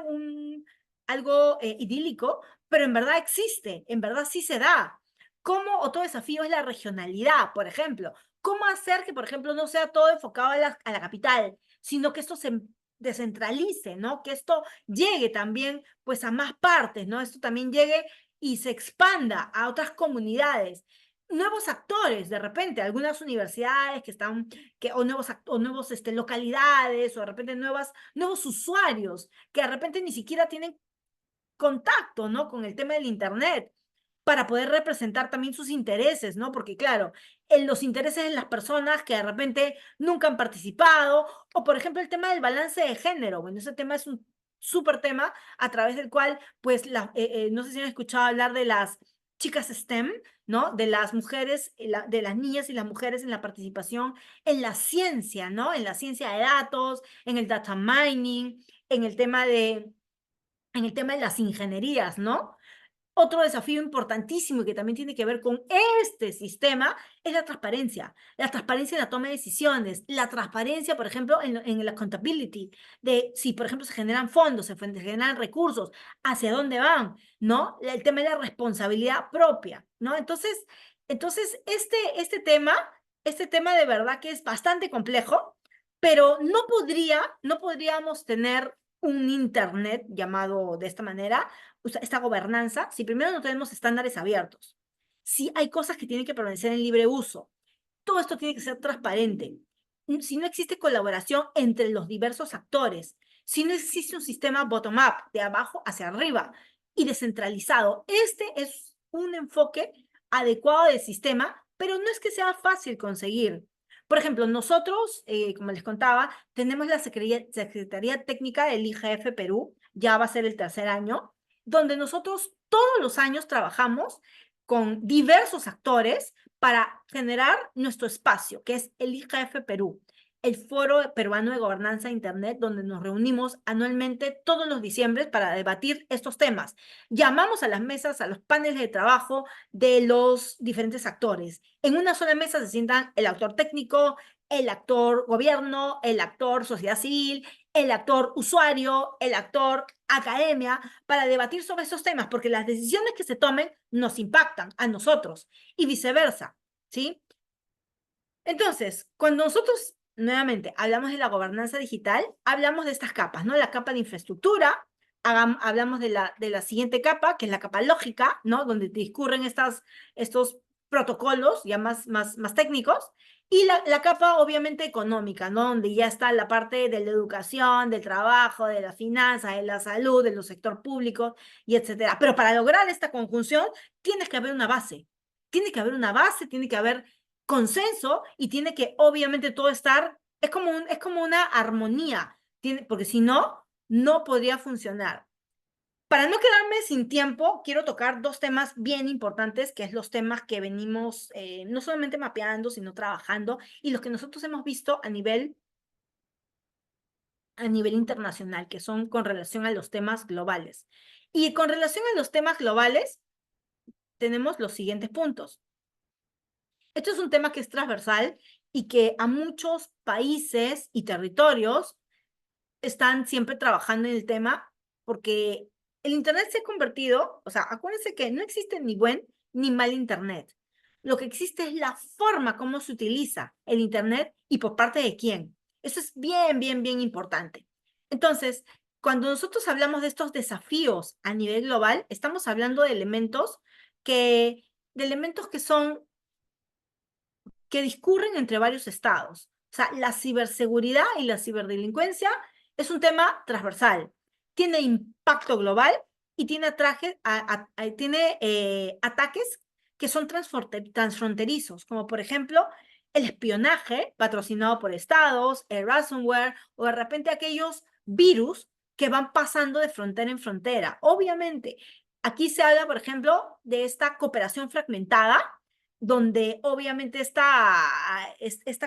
algo idílico, pero en verdad existe, en verdad sí se da. ¿Cómo otro desafío es la regionalidad, por ejemplo? ¿Cómo hacer que, por ejemplo, no sea todo enfocado a la capital, sino que esto se descentralice, ¿no? Que esto llegue también, pues, a más partes, ¿no? Esto también llegue y se expanda a otras comunidades. Nuevos actores, de repente, algunas universidades que están, o nuevos localidades, o de repente nuevos usuarios, que de repente ni siquiera tienen contacto, ¿no? Con el tema del Internet, para poder representar también sus intereses, ¿no? Porque claro, en los intereses de las personas que de repente nunca han participado, o por ejemplo el tema del balance de género, bueno, ese tema es un súper tema a través del cual, pues, no sé si han escuchado hablar de las chicas STEM, ¿no? De las mujeres, de las niñas y las mujeres en la participación en la ciencia, ¿no? En la ciencia de datos, en el data mining, en el tema de las ingenierías, ¿no? Otro desafío importantísimo y que también tiene que ver con este sistema es la transparencia en la toma de decisiones, la transparencia, por ejemplo, en la accountability, de si, por ejemplo, se generan fondos, se generan recursos, hacia dónde van, ¿no? El tema de la responsabilidad propia, ¿no? Entonces este tema de verdad que es bastante complejo, pero no podríamos tener un Internet llamado de esta manera, esta gobernanza, si primero no tenemos estándares abiertos, si hay cosas que tienen que permanecer en libre uso, todo esto tiene que ser transparente, si no existe colaboración entre los diversos actores, si no existe un sistema bottom-up, de abajo hacia arriba y descentralizado, este es un enfoque adecuado del sistema, pero no es que sea fácil conseguir. Por ejemplo, nosotros, como les contaba, tenemos la Secretaría Técnica del IGF Perú, ya va a ser el tercer año, donde nosotros todos los años trabajamos con diversos actores para generar nuestro espacio, que es el IGF Perú, el Foro Peruano de Gobernanza de Internet, donde nos reunimos anualmente todos los diciembres para debatir estos temas. Llamamos a las mesas, a los paneles de trabajo de los diferentes actores. En una sola mesa se sientan el actor técnico, el actor gobierno, el actor sociedad civil, el actor usuario, el actor academia, para debatir sobre esos temas, porque las decisiones que se tomen nos impactan a nosotros y viceversa, ¿sí? Entonces, cuando nosotros nuevamente hablamos de la gobernanza digital, hablamos de estas capas, ¿no? La capa de infraestructura, hablamos de la siguiente capa, que es la capa lógica, ¿no? Donde discurren estos protocolos ya más técnicos, y la capa obviamente económica, ¿no? Donde ya está la parte de la educación, del trabajo, de la finanza, de la salud, de los sector públicos, y etcétera. Pero para lograr esta conjunción, tiene que haber una base. Tiene que haber una base, tiene que haber consenso y tiene que obviamente todo estar, es como una armonía, porque si no, no podría funcionar. Para no quedarme sin tiempo, quiero tocar dos temas bien importantes, que es los temas que venimos no solamente mapeando, sino trabajando, y los que nosotros hemos visto a nivel internacional, que son con relación a los temas globales. Y con relación a los temas globales, tenemos los siguientes puntos. Esto es un tema que es transversal y que a muchos países y territorios están siempre trabajando en el tema porque el Internet se ha convertido, o sea, acuérdense que no existe ni buen ni mal Internet. Lo que existe es la forma como se utiliza el Internet y por parte de quién. Eso es bien importante. Entonces, cuando nosotros hablamos de estos desafíos a nivel global, estamos hablando de de elementos que discurren entre varios estados. O sea, la ciberseguridad y la ciberdelincuencia es un tema transversal. Tiene impacto global y tiene, ataques que son transfronterizos, como por ejemplo el espionaje patrocinado por estados, el ransomware o de repente aquellos virus que van pasando de frontera en frontera. Obviamente, aquí se habla, por ejemplo, de esta cooperación fragmentada donde obviamente esta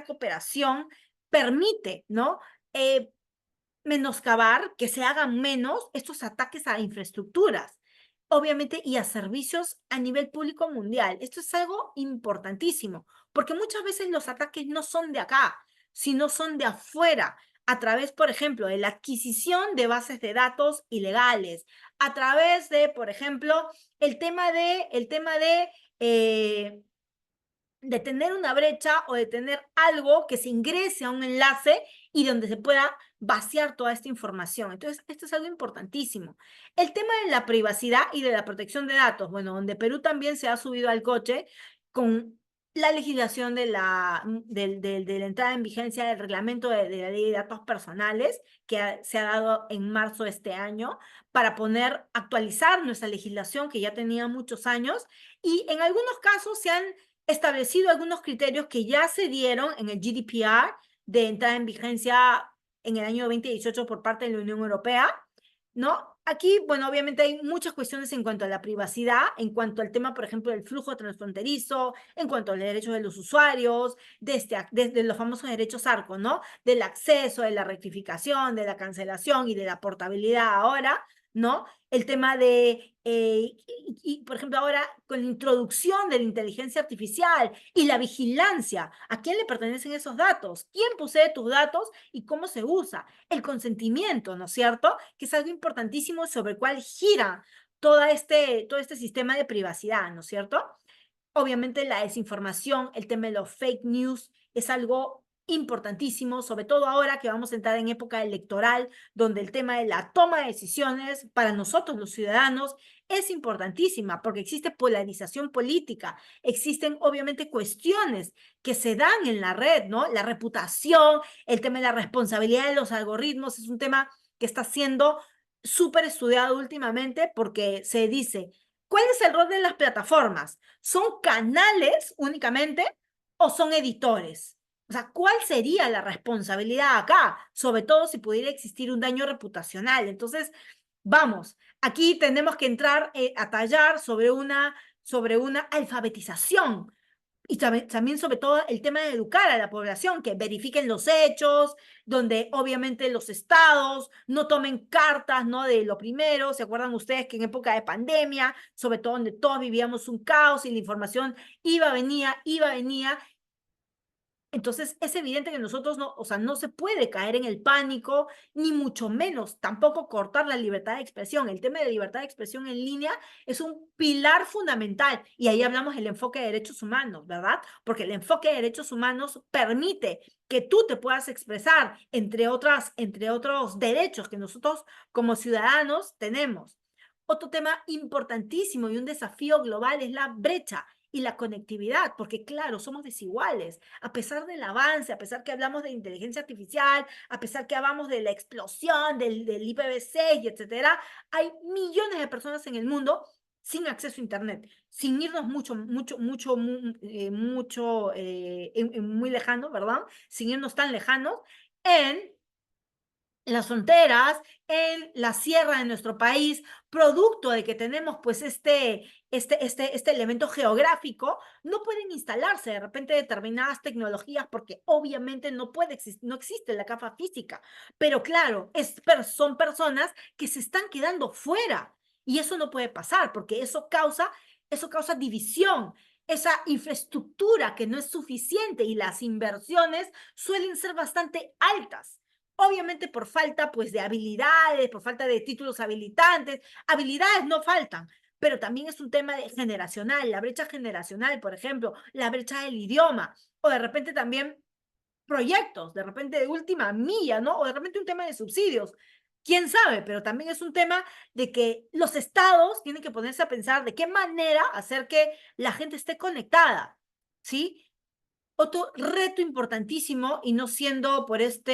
cooperación permite, ¿no? Eh, Menoscabar, que se hagan menos estos ataques a infraestructuras, obviamente, y a servicios a nivel público mundial. Esto es algo importantísimo, porque muchas veces los ataques no son de acá, sino son de afuera, a través, por ejemplo, de la adquisición de bases de datos ilegales, a través de, por ejemplo, eh, de tener una brecha o de tener algo que se ingrese a un enlace y donde se pueda vaciar toda esta información. Entonces, esto es algo importantísimo. El tema de la privacidad y de la protección de datos, bueno, donde Perú también se ha subido al coche con la legislación de la entrada en vigencia del reglamento de la ley de datos personales se ha dado en marzo de este año para actualizar nuestra legislación que ya tenía muchos años y en algunos casos se han establecido algunos criterios que ya se dieron en el GDPR de entrada en vigencia en el año 2018 por parte de la Unión Europea, ¿no? Aquí, bueno, obviamente hay muchas cuestiones en cuanto a la privacidad, en cuanto al tema, por ejemplo, del flujo transfronterizo, en cuanto a los derechos de los usuarios, desde los famosos derechos ARCO, ¿no? Del acceso, de la rectificación, de la cancelación y de la portabilidad ahora, ¿no? El tema por ejemplo, ahora con la introducción de la inteligencia artificial y la vigilancia, ¿a quién le pertenecen esos datos? ¿Quién posee tus datos y cómo se usa? El consentimiento, ¿no es cierto? Que es algo importantísimo sobre el cual gira todo este sistema de privacidad, ¿no es cierto? Obviamente la desinformación, el tema de los fake news es algo importantísimo, sobre todo ahora que vamos a entrar en época electoral, donde el tema de la toma de decisiones para nosotros los ciudadanos es importantísima, porque existe polarización política, existen obviamente cuestiones que se dan en la red, ¿no? La reputación, el tema de la responsabilidad de los algoritmos es un tema que está siendo súper estudiado últimamente porque se dice, ¿cuál es el rol de las plataformas? ¿Son canales únicamente o son editores? O sea, ¿cuál sería la responsabilidad acá? Sobre todo si pudiera existir un daño reputacional. Entonces, vamos, aquí tenemos que entrar a tallar sobre una alfabetización y también sobre todo el tema de educar a la población, que verifiquen los hechos, donde obviamente los estados no tomen cartas, ¿no? De lo primero, ¿se acuerdan ustedes que en época de pandemia, sobre todo donde todos vivíamos un caos y la información iba, venía, entonces es evidente que nosotros no, o sea, no se puede caer en el pánico, ni mucho menos tampoco cortar la libertad de expresión. El tema de libertad de expresión en línea es un pilar fundamental y ahí hablamos del enfoque de derechos humanos, ¿verdad? Porque el enfoque de derechos humanos permite que tú te puedas expresar entre otros derechos que nosotros como ciudadanos tenemos. Otro tema importantísimo y un desafío global es la brecha y la conectividad, porque claro, somos desiguales. A pesar del avance, a pesar que hablamos de inteligencia artificial, a pesar que hablamos de la explosión del IPv6 y etcétera, hay millones de personas en el mundo sin acceso a Internet, sin irnos muy lejano, ¿verdad? Sin irnos tan lejanos, en las fronteras, en la sierra de nuestro país, producto de que tenemos pues este elemento geográfico, no pueden instalarse de repente determinadas tecnologías porque obviamente no existe la capa física. Pero claro, son personas que se están quedando fuera y eso no puede pasar porque eso causa división. Esa infraestructura que no es suficiente y las inversiones suelen ser bastante altas. Obviamente por falta pues de habilidades, por falta de títulos habilitantes, habilidades no faltan, pero también es un tema generacional, la brecha generacional, por ejemplo, la brecha del idioma, o de repente también proyectos, de repente de última milla, ¿no? O de repente un tema de subsidios. Quién sabe, pero también es un tema de que los estados tienen que ponerse a pensar de qué manera hacer que la gente esté conectada, ¿sí? Otro reto importantísimo, y no siendo por esto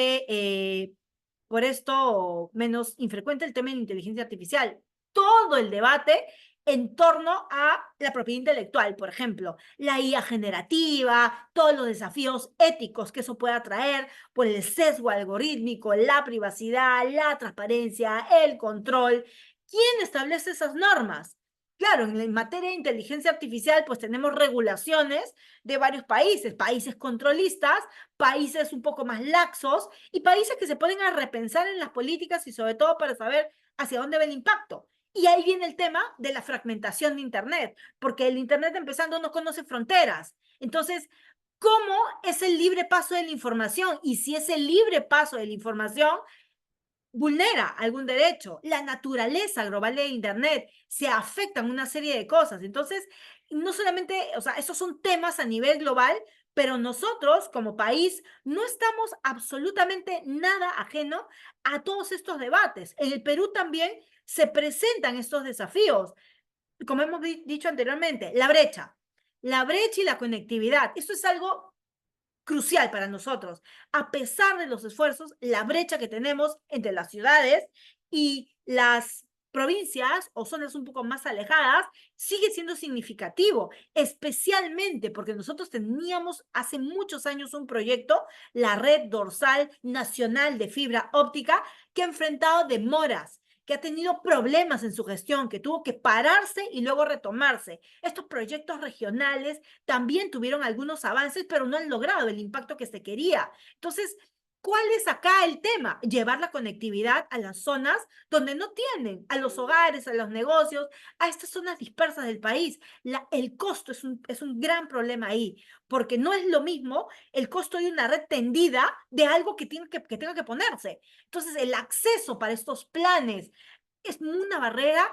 menos infrecuente el tema de la inteligencia artificial, todo el debate en torno a la propiedad intelectual, por ejemplo, la IA generativa, todos los desafíos éticos que eso pueda traer por el sesgo algorítmico, la privacidad, la transparencia, el control. ¿Quién establece esas normas? Claro, en materia de inteligencia artificial, pues tenemos regulaciones de varios países, países controlistas, países un poco más laxos y países que se pueden a repensar en las políticas y sobre todo para saber hacia dónde va el impacto. Y ahí viene el tema de la fragmentación de Internet, porque el Internet empezando no conoce fronteras. Entonces, cómo es el libre paso de la información y si ese libre paso de la información vulnera algún derecho, la naturaleza global de Internet, se afectan una serie de cosas. Entonces, no solamente, o sea, esos son temas a nivel global, pero nosotros como país no estamos absolutamente nada ajeno a todos estos debates. En el Perú también se presentan estos desafíos, como hemos dicho anteriormente, la brecha y la conectividad. Esto es algo crucial para nosotros. A pesar de los esfuerzos, la brecha que tenemos entre las ciudades y las provincias o zonas un poco más alejadas sigue siendo significativo, especialmente porque nosotros teníamos hace muchos años un proyecto, la Red Dorsal Nacional de Fibra Óptica, que ha enfrentado demoras, que ha tenido problemas en su gestión, que tuvo que pararse y luego retomarse. Estos proyectos regionales también tuvieron algunos avances, pero no han logrado el impacto que se quería. Entonces, ¿cuál es acá el tema? Llevar la conectividad a las zonas donde no tienen, a los hogares, a los negocios, a estas zonas dispersas del país. El costo es un gran problema ahí, porque no es lo mismo el costo de una red tendida de algo que tenga que ponerse. Entonces, el acceso para estos planes es una barrera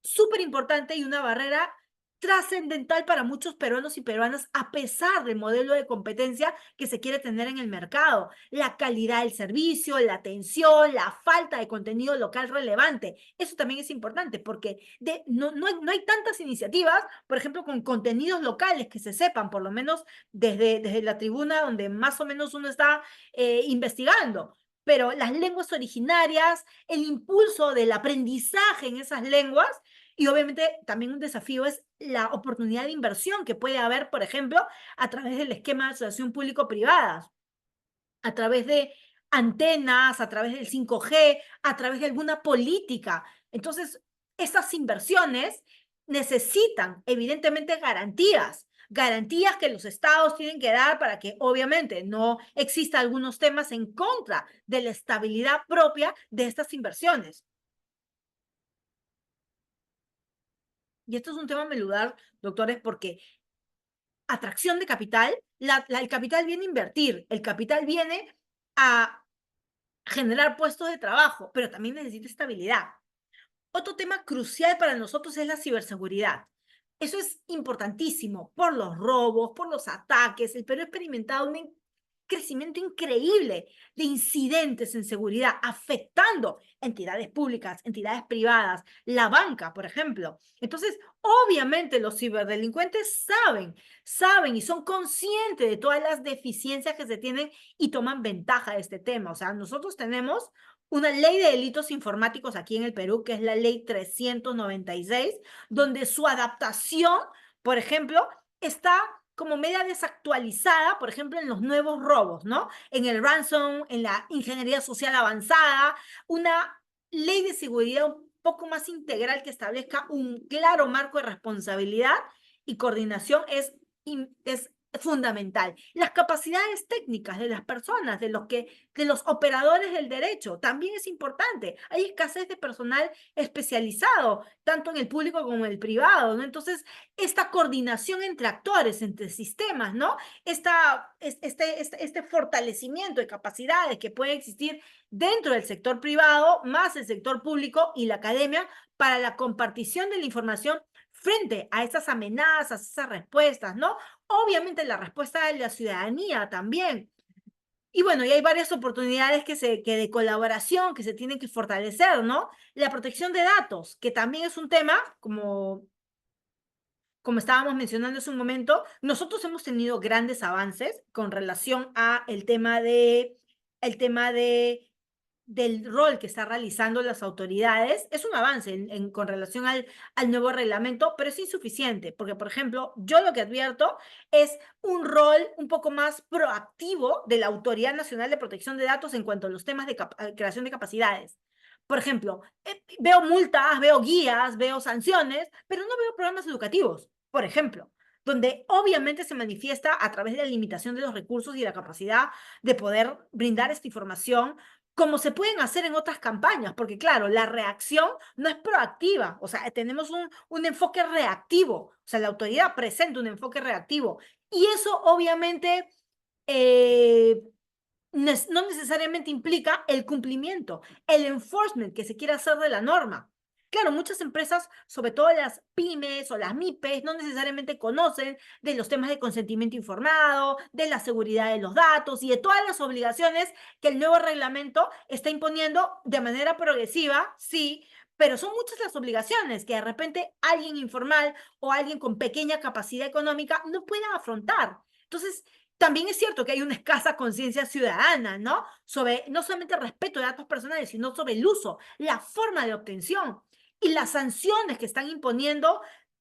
súper importante y una barrera trascendental para muchos peruanos y peruanas, a pesar del modelo de competencia que se quiere tener en el mercado. La calidad del servicio, la atención, la falta de contenido local relevante. Eso también es importante porque no hay tantas iniciativas, por ejemplo, con contenidos locales que se sepan, por lo menos desde la tribuna donde más o menos uno está investigando. Pero las lenguas originarias, el impulso del aprendizaje en esas lenguas y obviamente también un desafío es la oportunidad de inversión que puede haber, por ejemplo, a través del esquema de asociación público-privada, a través de antenas, a través del 5G, a través de alguna política. Entonces, estas inversiones necesitan evidentemente garantías que los estados tienen que dar para que obviamente no exista algunos temas en contra de la estabilidad propia de estas inversiones. Y esto es un tema medular, doctores, porque atracción de capital, el capital viene a invertir, el capital viene a generar puestos de trabajo, pero también necesita estabilidad. Otro tema crucial para nosotros es la ciberseguridad. Eso es importantísimo por los robos, por los ataques. El Perú ha experimentado un crecimiento increíble de incidentes en seguridad afectando entidades públicas, entidades privadas, la banca, por ejemplo. Entonces, obviamente los ciberdelincuentes saben y son conscientes de todas las deficiencias que se tienen y toman ventaja de este tema. O sea, nosotros tenemos una ley de delitos informáticos aquí en el Perú, que es la ley 396, donde su adaptación, por ejemplo, está como media desactualizada, por ejemplo, en los nuevos robos, ¿no? En el ransom, en la ingeniería social avanzada, una ley de seguridad un poco más integral que establezca un claro marco de responsabilidad y coordinación es fundamental. Las capacidades técnicas de las personas, de los operadores del derecho, también es importante. Hay escasez de personal especializado, tanto en el público como en el privado, ¿no? Entonces, esta coordinación entre actores, entre sistemas, ¿no? Este fortalecimiento de capacidades que puede existir dentro del sector privado, más el sector público y la academia, para la compartición de la información frente a esas amenazas, esas respuestas, ¿no? Obviamente la respuesta de la ciudadanía también. Y bueno, y hay varias oportunidades que de colaboración que se tienen que fortalecer, ¿no? La protección de datos, que también es un tema, como estábamos mencionando hace un momento, nosotros hemos tenido grandes avances con relación a el tema del rol que están realizando las autoridades. Es un avance con relación al nuevo reglamento, pero es insuficiente, porque, por ejemplo, yo lo que advierto es un rol un poco más proactivo de la Autoridad Nacional de Protección de Datos en cuanto a los temas de creación de capacidades. Por ejemplo, veo multas, veo guías, veo sanciones, pero no veo programas educativos, por ejemplo, donde obviamente se manifiesta a través de la limitación de los recursos y la capacidad de poder brindar esta información como se pueden hacer en otras campañas, porque claro, la reacción no es proactiva, o sea, tenemos un enfoque reactivo, o sea, la autoridad presenta un enfoque reactivo Y eso obviamente eh, no necesariamente implica el cumplimiento, el enforcement que se quiere hacer de la norma. Claro, muchas empresas, sobre todo las pymes o las MIPES, no necesariamente conocen de los temas de consentimiento informado, de la seguridad de los datos y de todas las obligaciones que el nuevo reglamento está imponiendo de manera progresiva, sí, pero son muchas las obligaciones que de repente alguien informal o alguien con pequeña capacidad económica no puede afrontar. Entonces, también es cierto que hay una escasa conciencia ciudadana, ¿no? Sobre no solamente el respeto de datos personales, sino sobre el uso, la forma de obtención y las sanciones que están imponiendo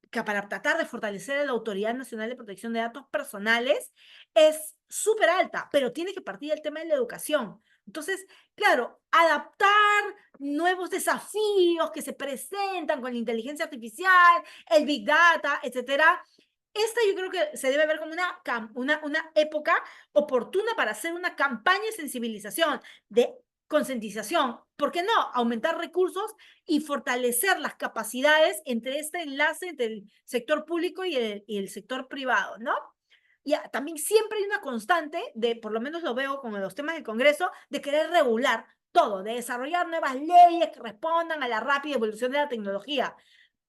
que para tratar de fortalecer a la Autoridad Nacional de Protección de Datos Personales es súper alta, pero tiene que partir del tema de la educación. Entonces, claro, adaptar nuevos desafíos que se presentan con la inteligencia artificial, el Big Data, etcétera, esta yo creo que se debe ver como una época oportuna para hacer una campaña de sensibilización, de concientización. ¿Por qué no? Aumentar recursos y fortalecer las capacidades entre este enlace entre el sector público y el sector privado, ¿no? Y también siempre hay una constante de, por lo menos lo veo con los temas del Congreso, de querer regular todo, de desarrollar nuevas leyes que respondan a la rápida evolución de la tecnología.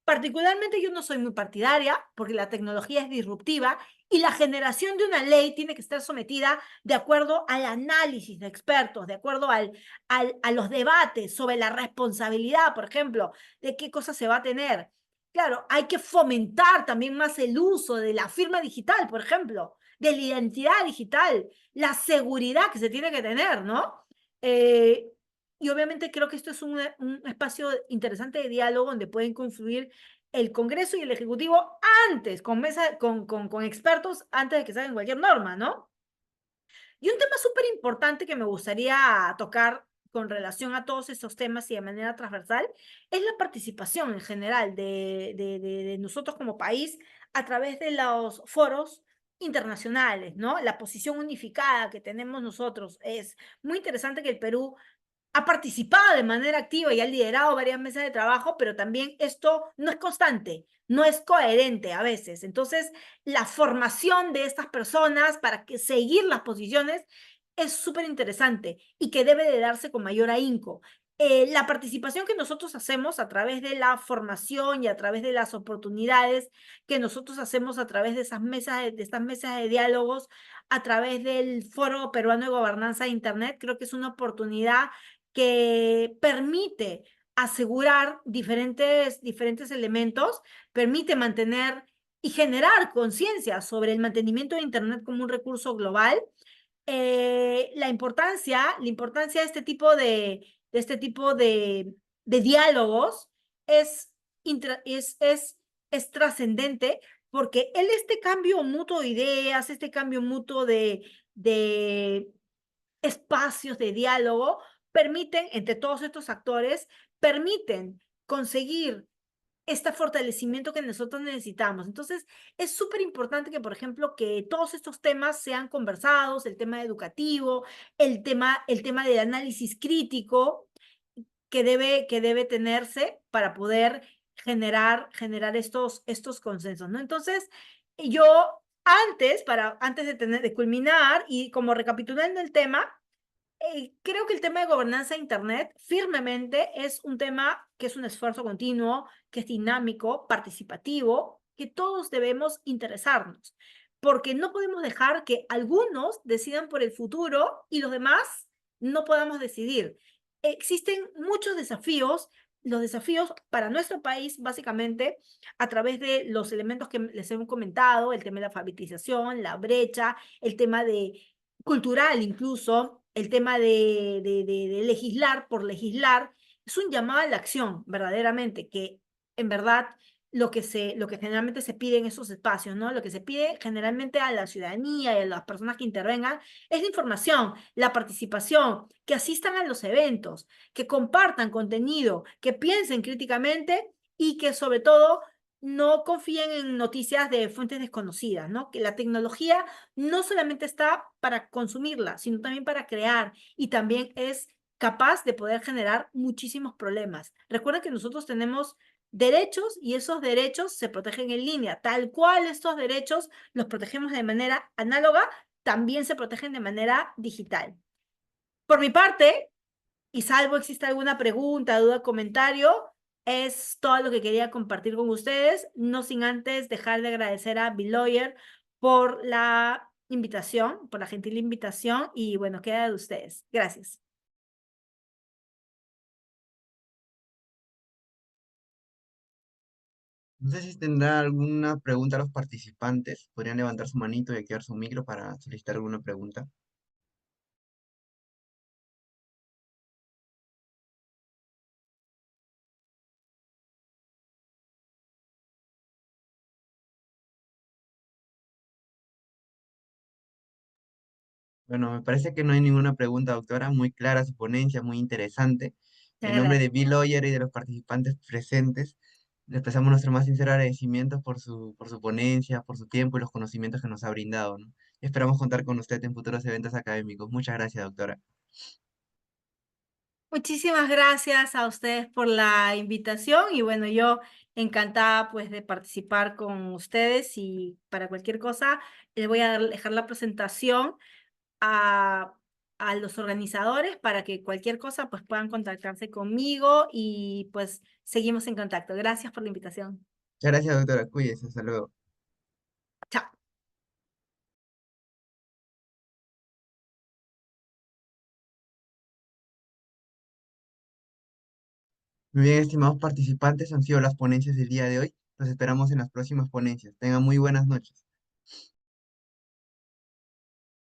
Particularmente yo no soy muy partidaria porque la tecnología es disruptiva y la generación de una ley tiene que estar sometida de acuerdo al análisis de expertos, de acuerdo a los debates sobre la responsabilidad, por ejemplo, de qué cosas se va a tener. Claro, hay que fomentar también más el uso de la firma digital, por ejemplo, de la identidad digital, la seguridad que se tiene que tener, ¿no? Eh, y obviamente creo que esto es un espacio interesante de diálogo donde pueden confluir el Congreso y el Ejecutivo antes, con expertos, antes de que salgan cualquier norma, ¿no? Y un tema súper importante que me gustaría tocar con relación a todos estos temas y de manera transversal es la participación en general de nosotros como país a través de los foros internacionales, ¿no? La posición unificada que tenemos nosotros. Es muy interesante que el Perú ha participado de manera activa y ha liderado varias mesas de trabajo, pero también esto no es constante, no es coherente a veces. Entonces, la formación de estas personas para que seguir las posiciones es súper interesante y que debe de darse con mayor ahínco. La participación que nosotros hacemos a través de la formación y a través de las oportunidades que nosotros hacemos a través de esas mesas, de estas mesas de diálogos, a través del Foro Peruano de Gobernanza de Internet, creo que es una oportunidad que permite asegurar diferentes elementos, permite mantener y generar conciencia sobre el mantenimiento de Internet como un recurso global. La importancia de diálogos es, es trascendente porque este cambio mutuo de ideas, este cambio mutuo de espacios de diálogo permiten, entre todos estos actores, permiten conseguir este fortalecimiento que nosotros necesitamos. Entonces, es súper importante que, por ejemplo, que todos estos temas sean conversados, el tema educativo, el tema del análisis crítico que debe tenerse para poder generar estos consensos, ¿no? Entonces, yo antes de culminar y como recapitulando el tema, creo que el tema de gobernanza de Internet firmemente es un tema que es un esfuerzo continuo, que es dinámico, participativo, que todos debemos interesarnos, porque no podemos dejar que algunos decidan por el futuro y los demás no podamos decidir. Existen muchos desafíos, los desafíos para nuestro país, básicamente, a través de los elementos que les hemos comentado, el tema de la alfabetización, la brecha, el tema de cultural incluso, el tema de legislar por legislar, es un llamado a la acción, verdaderamente, que en verdad lo que generalmente se pide en esos espacios, ¿no? Lo que se pide generalmente a la ciudadanía y a las personas que intervengan es la información, la participación, que asistan a los eventos, que compartan contenido, que piensen críticamente y que sobre todo no confíen en noticias de fuentes desconocidas, ¿no? Que la tecnología no solamente está para consumirla, sino también para crear y también es capaz de poder generar muchísimos problemas. Recuerda que nosotros tenemos derechos y esos derechos se protegen en línea. Tal cual estos derechos los protegemos de manera análoga, también se protegen de manera digital. Por mi parte, y salvo exista alguna pregunta, duda, comentario, es todo lo que quería compartir con ustedes, no sin antes dejar de agradecer a Lawyer por la invitación, por la gentil invitación y bueno, queda de ustedes. Gracias. No sé si tendrá alguna pregunta a los participantes. Podrían levantar su manito y activar su micro para solicitar alguna pregunta. Bueno, me parece que no hay ninguna pregunta, doctora. Muy clara su ponencia, muy interesante. Muchas En nombre de gracias. Bill Lawyer y de los participantes presentes, le expresamos nuestro más sincero agradecimiento por su ponencia, por su tiempo y los conocimientos que nos ha brindado, ¿no? Y esperamos contar con usted en futuros eventos académicos. Muchas gracias, doctora. Muchísimas gracias a ustedes por la invitación y bueno, yo encantada pues de participar con ustedes y para cualquier cosa les voy a dejar la presentación a, a los organizadores para que cualquier cosa pues puedan contactarse conmigo y pues seguimos en contacto. Gracias por la invitación. Muchas gracias, doctora. Cuídese. Hasta luego. Chao. Muy bien, estimados participantes, han sido las ponencias del día de hoy. Los esperamos en las próximas ponencias. Tengan muy buenas noches.